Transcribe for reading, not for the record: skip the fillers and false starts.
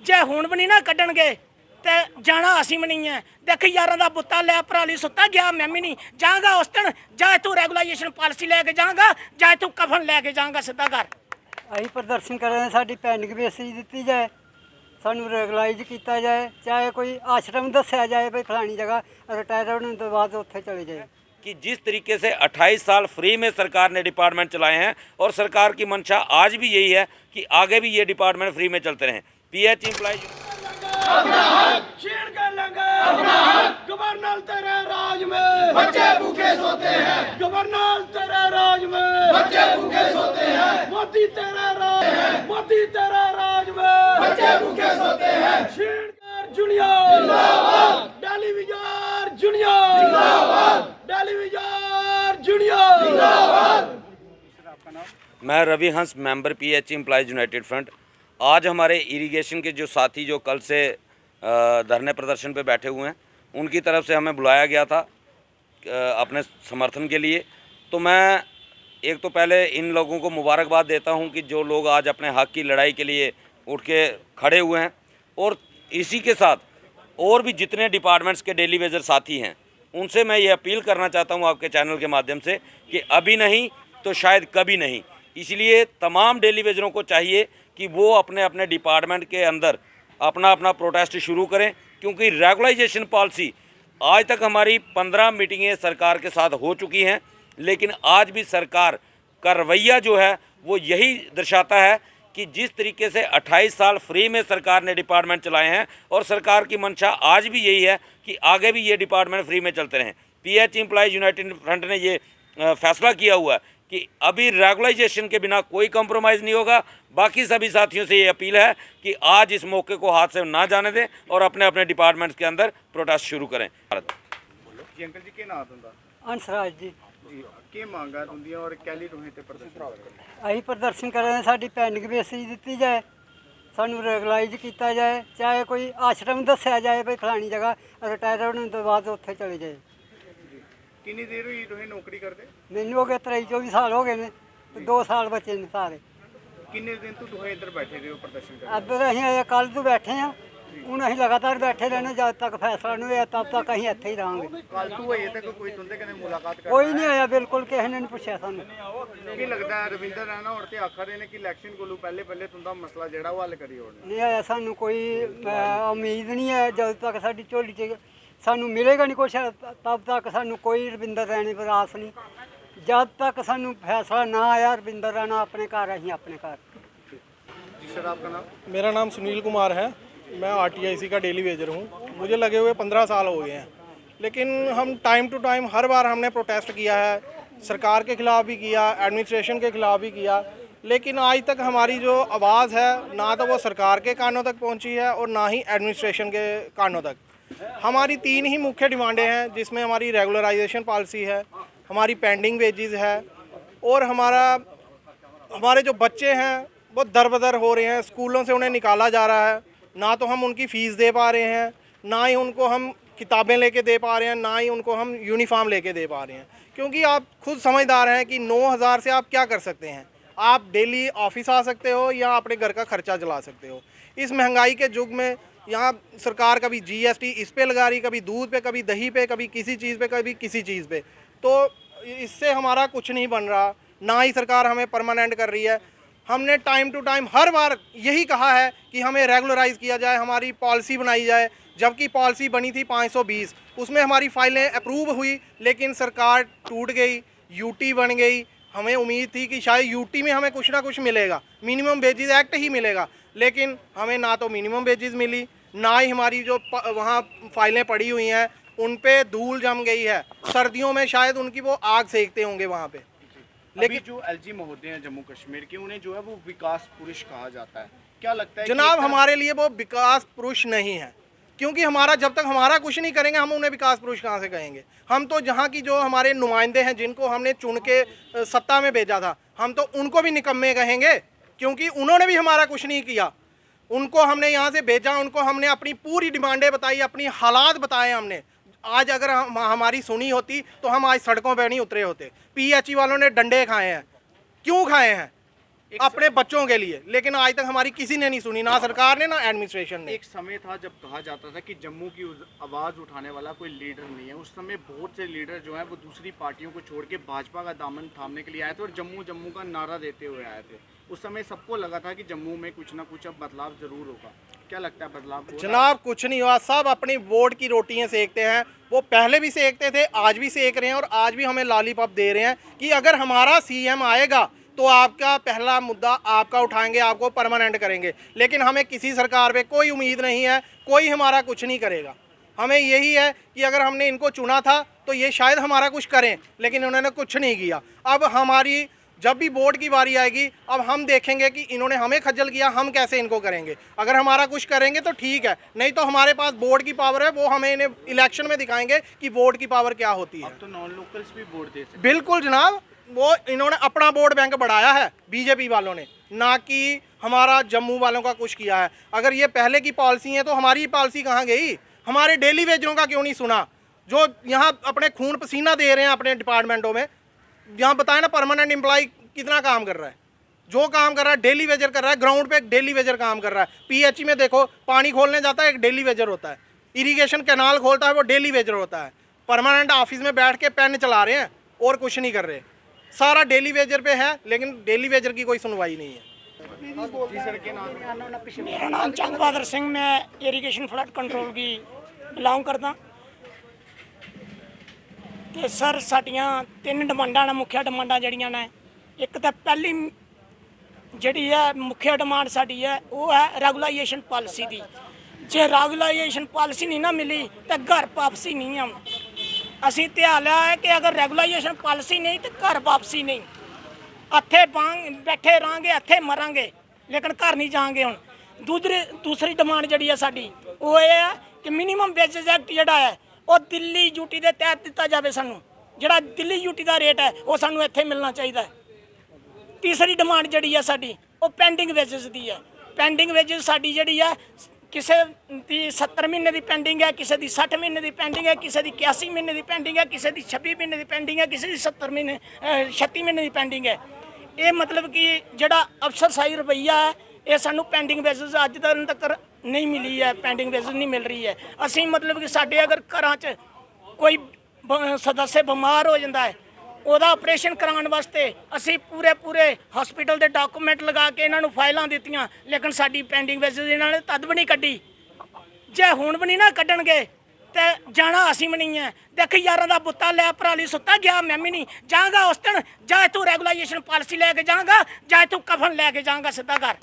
जे हुण भी नहीं ना कड्डणगे ते जाना असीं भी नहीं है। देख यारां दा बुत्ता लै भराली सुत्ता गया, मैं भी नहीं जाऊंगा उस दिन। जाए तू रेगुलाइजेशन पॉलिसी लैके जाऊंगा, जाए तू कफन लैके जाऊंगा सीधा घर। ਅਸੀਂ ਪ੍ਰਦਰਸ਼ਨ ਕਰ ਰਹੇ ਹਾਂ, ਸਾਡੀ ਪੈਂਡਿੰਗ ਬੇਸਿਸ ਦਿੱਤੀ ਜਾਏ, ਸਾਨੂੰ ਰੈਗੂਲਾਈਜ਼ ਕੀਤਾ ਜਾਏ, ਚਾਹੇ ਕੋਈ ਆਸ਼ਰਮ ਦੱਸਿਆ ਜਾਏ ਵੀ ਫਲਾਣੀ ਜਗ੍ਹਾ ਰਿਟਾਇਰ ਹੋਣ ਤੋਂ ਬਾਅਦ ਉੱਥੇ ਚਲੇ ਜਾਏ। कि जिस तरीके से 28 साल फ्री में सरकार ने डिपार्टमेंट चलाए हैं और सरकार की मंशा आज भी यही है कि आगे भी ये डिपार्टमेंट फ्री में चलते रहें। PH एम्प्लॉय गवर्नर तेरे राज में बच्चे भूखे सोते हैं, गवर्नर तेरे राज में बच्चे भूखे सोते हैं, मोदी तेरे राज मोदी तेरे राज में बच्चे भूखे सोते हैं। शीणकर जूनियर जिंदाबाद, टेलीविजन जूनियर जिंदाबाद, टेलीविजन जूनियर जिंदाबाद। मैं रवि हंस, member PH employees United front. आज हमारे इरिगेशन के जो साथी जो कल से धरने प्रदर्शन पे बैठे हुए हैं, उनकी तरफ से हमें बुलाया गया था अपने समर्थन के लिए। तो मैं एक तो पहले इन लोगों को मुबारकबाद देता हूं कि जो लोग आज अपने हक़ की लड़ाई के लिए उठ के खड़े हुए हैं, और इसी के साथ और भी जितने डिपार्टमेंट्स के डेली वेजर साथी हैं उनसे मैं ये अपील करना चाहता हूं आपके चैनल के माध्यम से कि अभी नहीं तो शायद कभी नहीं। इसलिए तमाम डेली वेजरों को चाहिए कि वो अपने अपने डिपार्टमेंट के अंदर अपना अपना प्रोटेस्ट शुरू करें, क्योंकि रेगुलाइजेशन पॉलिसी आज तक हमारी 15 मीटिंगें सरकार के साथ हो चुकी हैं, लेकिन आज भी सरकार का रवैया जो है वो यही दर्शाता है कि जिस तरीके से 28 साल फ्री में सरकार ने डिपार्टमेंट चलाए हैं और सरकार की मंशा आज भी यही है कि आगे भी ये डिपार्टमेंट फ्री में चलते रहें। PH एम्प्लॉयज़ यूनाइटेड फ्रंट ने ये फैसला किया हुआ है कि अभी रेगुलाइजेशन के बिना कोई कंप्रोमाइज़ नहीं होगा। बाकी सभी साथियों से ये अपील है कि आज इस मौके को हाथ से ना जाने दें और अपने अपने डिपार्टमेंट्स के अंदर प्रोटेस्ट शुरू करें। जी अंकल जी, क्या नाम तुंदा? ਅੰਸਰਾਜ ਜੀ, जी की मांगा तुंदियां और कैली तुहें ते प्रदर्शन कर रहे हो? ਅਸੀਂ ਪ੍ਰਦਰਸ਼ਨ ਕਰ ਰਹੇ ਹਾਂ, ਸਾਡੀ ਪੈਂਡਿੰਗ ਬੇਸਿਸ ਦਿੱਤੀ ਜਾਏ, ਸਾਨੂੰ ਰੈਗੂਲਾਈਜ਼ ਕੀਤਾ ਜਾਏ, ਚਾਹੇ ਕੋਈ ਆਸ਼ਰਮ ਦੱਸਿਆ ਜਾਏ ਵੀ ਫਲਾਣੀ ਜਗ੍ਹਾ ਰਿਟਾਇਰ ਹੋਣ ਤੋਂ ਬਾਅਦ ਉੱਥੇ ਚਲੇ ਜਾਏ। किन्नी देर हुई तुहें नौकरी करदे? ਮੈਨੂੰ ਹੋ ਗਏ 23-24 ਸਾਲ ਹੋ ਗਏ ਨੇ ਤੇ 2 ਸਾਲ बचे ने सारे। किन्ने दिन तो तुहें इधर बैठे रहे हो प्रदर्शन कर? ਇੱਧਰ ਅਸੀਂ ਆਏ ਕੱਲ੍ਹ ਤੋਂ ਬੈਠੇ ਹਾਂ, ਹੁਣ ਅਸੀਂ ਲਗਾਤਾਰ ਬੈਠੇ ਰਹਿਣਾ ਜਦ ਤੱਕ ਫੈਸਲਾ ਨਹੀਂ ਹੋਇਆ, ਤਦ ਤੱਕ ਅਸੀਂ ਇੱਥੇ ਹੀ ਰਹਾਂਗੇ। कल तू अजे तक कोई तुंदे कन्नै मुलाकात कर? ਕੋਈ ਨਹੀਂ ਆਇਆ, ਬਿਲਕੁਲ ਕਿਸੇ ਨੇ ਨਹੀਂ ਪੁੱਛਿਆ ਸਾਨੂੰ। की लगदा है रविंदर रैना और ते आखा रहे ने कि इलेक्शन कोलू पहले पहले तुंदा मसला जेड़ा वो हल करी ओड़ना? नहीं आया, सानू कोई उम्मीद नहीं है। जब तक साडी झोली च सानू मिलेगा नहीं कुछ, तब तक सानू कोई रविंदर रैने पर आस नहीं। जब तक सानू फैसला ना आया रविंदर रैना अपने घर, अहीं अपने घर। जी सर, आपका नाम? मेरा नाम सुनील कुमार है, मैं RTIC का डेली वेजर हूँ। मुझे लगे हुए 15 साल हो गए हैं, लेकिन हम टाइम टू टाइम हर बार हमने प्रोटेस्ट किया है, सरकार के ख़िलाफ़ भी किया, एडमिनिस्ट्रेशन के ख़िलाफ़ भी किया, लेकिन आज तक हमारी जो आवाज़ है ना तो वो सरकार के कानों तक पहुँची है और ना ही एडमिनिस्ट्रेशन के कानों तक। हमारी 3 ही मुख्य डिमांडें हैं, जिसमें हमारी रेगुलराइजेशन पॉलिसी है, हमारी पेंडिंग वेजेस है, और हमारे जो बच्चे हैं वो दर-बदर हो रहे हैं, स्कूलों से उन्हें निकाला जा रहा है। ना तो हम उनकी फ़ीस दे पा रहे हैं, ना ही उनको हम किताबें लेके दे पा रहे हैं, ना ही उनको हम यूनिफॉर्म लेके दे पा रहे हैं। क्योंकि आप खुद समझदार हैं कि 9,000 से आप क्या कर सकते हैं। आप डेली ऑफिस आ सकते हो या अपने घर का खर्चा चला सकते हो। इस महंगाई के युग में यहाँ सरकार कभी GST इस पे लगा रही, कभी दूध पे, कभी दही पे, कभी किसी चीज़ पे, कभी किसी चीज़ पे। तो इससे हमारा कुछ नहीं बन रहा, ना ही सरकार हमें परमानेंट कर रही है। हमने टाइम टू टाइम हर बार यही कहा है कि हमें रेगुलराइज़ किया जाए, हमारी पॉलिसी बनाई जाए, जबकि पॉलिसी बनी थी 520, उसमें हमारी फाइलें अप्रूव हुई, लेकिन सरकार टूट गई, UT बन गई। हमें उम्मीद थी कि शायद UT में हमें कुछ ना कुछ मिलेगा, मिनिमम वेजेस एक्ट ही मिलेगा, लेकिन हमें ना तो मिनिमम वेजेस मिली, ना ही हमारी जो वहाँ फाइलें पड़ी हुई हैं उन पे धूल जम गई है। सर्दियों में शायद उनकी वो आग सेकते होंगे वहाँ पे। लेकिन जो LG महोदय हैं जम्मू कश्मीर के, उन्हें जो है वो विकास पुरुष कहा जाता है, क्या लगता है? जनाब, हमारे लिए वो विकास पुरुष नहीं है, क्योंकि हमारा जब तक हमारा कुछ नहीं करेंगे हम उन्हें विकास पुरुष कहाँ से कहेंगे। हम तो जहाँ की जो हमारे नुमाइंदे हैं, जिनको हमने चुन के सत्ता में भेजा था, हम तो उनको भी निकम्मे कहेंगे, क्योंकि उन्होंने भी हमारा कुछ नहीं किया। उनको हमने यहाँ से भेजा, उनको हमने अपनी पूरी डिमांडें बताई, अपनी हालात बताए हमने। आज अगर हमारी सुनी होती तो हम आज सड़कों पर नहीं उतरे होते। PHE वालों ने डंडे खाए हैं, क्यों खाए हैं? अपने बच्चों के लिए, लेकिन आज तक हमारी किसी ने नहीं सुनी, ना सरकार ने ना एडमिनिस्ट्रेशन ने। एक समय था जब कहा जाता था कि जम्मू की आवाज़ उठाने वाला कोई लीडर नहीं है। उस समय बहुत से लीडर जो हैं वो दूसरी पार्टियों को छोड़ के भाजपा का दामन थामने के लिए आए थे और जम्मू जम्मू का नारा देते हुए आए थे। उस समय सबको लगा था कि जम्मू में कुछ ना कुछ अब बदलाव ज़रूर होगा। क्या लगता है बदलाव हो रहा है? जनाब कुछ नहीं हुआ, सब अपनी वोट की रोटियां सेकते हैं। वो पहले भी सेकते थे, आज भी सेक रहे हैं और आज भी हमें लॉलीपॉप दे रहे हैं कि अगर हमारा सीएम आएगा तो आपका पहला मुद्दा आपका उठाएंगे, आपको परमानेंट करेंगे। लेकिन हमें किसी सरकार पे कोई उम्मीद नहीं है, कोई हमारा कुछ नहीं करेगा। हमें यही है कि अगर हमने इनको चुना था तो ये शायद हमारा कुछ करें, लेकिन उन्होंने कुछ नहीं किया। अब हमारी जब भी वोट की बारी आएगी, अब हम देखेंगे कि इन्होंने हमें खज्जल किया, हम कैसे इनको करेंगे। अगर हमारा कुछ करेंगे तो ठीक है, नहीं तो हमारे पास वोट की पावर है, वो हमें इन्हें इलेक्शन में दिखाएंगे कि वोट की पावर क्या होती है। अब तो नॉन लोकल्स भी वोट दे सकते। बिल्कुल जनाब, वो इन्होंने अपना वोट बैंक बढ़ाया है बीजेपी वालों ने, ना कि हमारा जम्मू वालों का कुछ किया है। अगर ये पहले की पॉलिसी है तो हमारी पॉलिसी कहाँ गई? हमारे डेली वेजरों का क्यों नहीं सुना, जो यहाँ अपने खून पसीना दे रहे हैं अपने डिपार्टमेंटों में। यहाँ बताए ना, परमानेंट एम्प्लॉय कितना काम कर रहा है, जो काम कर रहा है डेली वेजर कर रहा है, ग्राउंड पे एक डेली वेजर काम कर रहा है। पीएचई में देखो, पानी खोलने जाता है एक डेली वेजर होता है, इरिगेशन कैनाल खोलता है वो डेली वेजर होता है। परमानेंट ऑफिस में बैठ के पेन चला रहे हैं और कुछ नहीं कर रहे, सारा डेली वेजर पे है, लेकिन डेली वेजर की कोई सुनवाई नहीं है। जी सर, के नाम? मेरा नाम चंद बहादुर सिंह, मैं इरीगेशन फ्लड कंट्रोल की बिलोंग करदा। ਤੇ ਸਰ ਸਾਡੀਆਂ ਤਿੰਨ ਡਿਮਾਂਡਾਂ ਨੇ, ਮੁੱਖ ਡਿਮਾਂਡਾਂ ਜਿਹੜੀਆਂ ਨੇ। ਇੱਕ ਤਾਂ ਪਹਿਲੀ ਜਿਹੜੀ ਹੈ ਮੁੱਖ ਡਿਮਾਂਡ ਸਾਡੀ ਹੈ ਉਹ ਹੈ ਰੈਗੂਲਾਈਜੇਸ਼ਨ ਪਾਲਿਸੀ ਦੀ। ਜੇ ਰੈਗੂਲਾਈਜੇਸ਼ਨ ਪਾਲਿਸੀ ਨਹੀਂ ਨਾ ਮਿਲੀ ਤਾਂ ਘਰ ਵਾਪਸੀ ਨਹੀਂ ਆਉਣੀ। ਅਸੀਂ ਧਿਆਨ ਲਿਆ ਹੈ ਕਿ ਅਗਰ ਰੈਗੂਲਾਈਜੇਸ਼ਨ ਪਾਲਿਸੀ ਨਹੀਂ ਤਾਂ ਘਰ ਵਾਪਸੀ ਨਹੀਂ। ਇੱਥੇ ਬੈਠੇ ਰਹਾਂਗੇ, ਇੱਥੇ ਮਰਾਂਗੇ, ਲੇਕਿਨ ਘਰ ਨਹੀਂ ਜਾਵਾਂਗੇ। ਹੁਣ ਦੂਸਰੀ ਡਿਮਾਂਡ ਜਿਹੜੀ ਹੈ ਸਾਡੀ ਉਹ ਇਹ ਹੈ ਕਿ ਮਿਨੀਮਮ ਵੇਜਸ ਐਕਟ ਜਿਹੜਾ ਹੈ ਉਹ ਦਿੱਲੀ ਯੂਟੀ ਦੇ ਤਹਿਤ ਦਿੱਤਾ ਜਾਵੇ। ਸਾਨੂੰ ਜਿਹੜਾ ਦਿੱਲੀ ਯੂਟੀ ਦਾ ਰੇਟ ਹੈ ਉਹ ਸਾਨੂੰ ਇੱਥੇ ਮਿਲਣਾ ਚਾਹੀਦਾ ਹੈ। ਤੀਸਰੀ ਡਿਮਾਂਡ ਜਿਹੜੀ ਹੈ ਸਾਡੀ ਉਹ ਪੈਂਡਿੰਗ ਵੇਜਸ ਦੀ ਹੈ। ਪੈਂਡਿੰਗ ਵੇਜਸ ਸਾਡੀ ਜਿਹੜੀ ਹੈ ਕਿਸੇ ਦੀ 70 ਮਹੀਨੇ ਦੀ ਪੈਂਡਿੰਗ ਹੈ, ਕਿਸੇ ਦੀ 60 ਮਹੀਨੇ ਦੀ ਪੈਂਡਿੰਗ ਹੈ, ਕਿਸੇ ਦੀ 81 ਮਹੀਨੇ ਦੀ ਪੈਂਡਿੰਗ ਹੈ, ਕਿਸੇ ਦੀ 26 ਮਹੀਨੇ ਦੀ ਪੈਂਡਿੰਗ ਹੈ, ਕਿਸੇ ਦੀ 36 ਮਹੀਨੇ ਦੀ ਪੈਂਡਿੰਗ ਹੈ। ਇਹ ਮਤਲਬ ਕਿ ਜਿਹੜਾ ਅਫਸਰਸ਼ਾਹੀ ਰਵੱਈਆ ਹੈ ਇਹ ਸਾਨੂੰ ਪੈਂਡਿੰਗ ਵੇਜਸ ਅੱਜ ਤੱਕ ਨਹੀਂ ਮਿਲੀ ਹੈ, ਪੈਂਡਿੰਗ ਵੇਜਸ ਨਹੀਂ ਮਿਲ ਰਹੀ ਹੈ। ਅਸੀਂ ਮਤਲਬ ਕਿ ਸਾਡੇ ਅਗਰ ਘਰਾਂ 'ਚ ਕੋਈ ਸਦੱਸਿਆ ਬਿਮਾਰ ਹੋ ਜਾਂਦਾ ਹੈ, ਉਹਦਾ ਆਪਰੇਸ਼ਨ ਕਰਾਉਣ ਵਾਸਤੇ ਅਸੀਂ ਪੂਰੇ ਹਸਪੀਟਲ ਦੇ ਡਾਕੂਮੈਂਟ ਲਗਾ ਕੇ ਇਹਨਾਂ ਨੂੰ ਫਾਈਲਾਂ ਦਿੱਤੀਆਂ, ਲੇਕਿਨ ਸਾਡੀ ਪੈਂਡਿੰਗ ਵੇਜਸ ਇਹਨਾਂ ਨੇ ਤਦ ਵੀ ਨਹੀਂ ਕੱਢੀ। ਜੇ ਹੁਣ ਵੀ ਨਹੀਂ ਨਾ ਕੱਢਣਗੇ ਤੇ ਜਾਣਾ ਅਸੀਂ ਵੀ ਨਹੀਂ ਹੈ। ਦੇਖ ਯਾਰਾਂ ਦਾ ਬੁੱਤਾ ਲਿਆ ਪਰਾਲੀ ਸੁੱਤਾ ਗਿਆ, ਮੈਂ ਵੀ ਨਹੀਂ ਜਾਵਾਂਗਾ ਉਸ ਦਿਨ। ਜਾਂ ਤੂੰ ਰੈਗੂਲਾਈਜੇਸ਼ਨ ਪਾਲਿਸੀ ਲੈ ਕੇ ਜਾਵਾਂਗਾ, ਜਾਂ ਤੂੰ ਕਫਨ ਲੈ ਕੇ ਜਾਵਾਂਗਾ ਸਿੱਧਾ ਘਰ।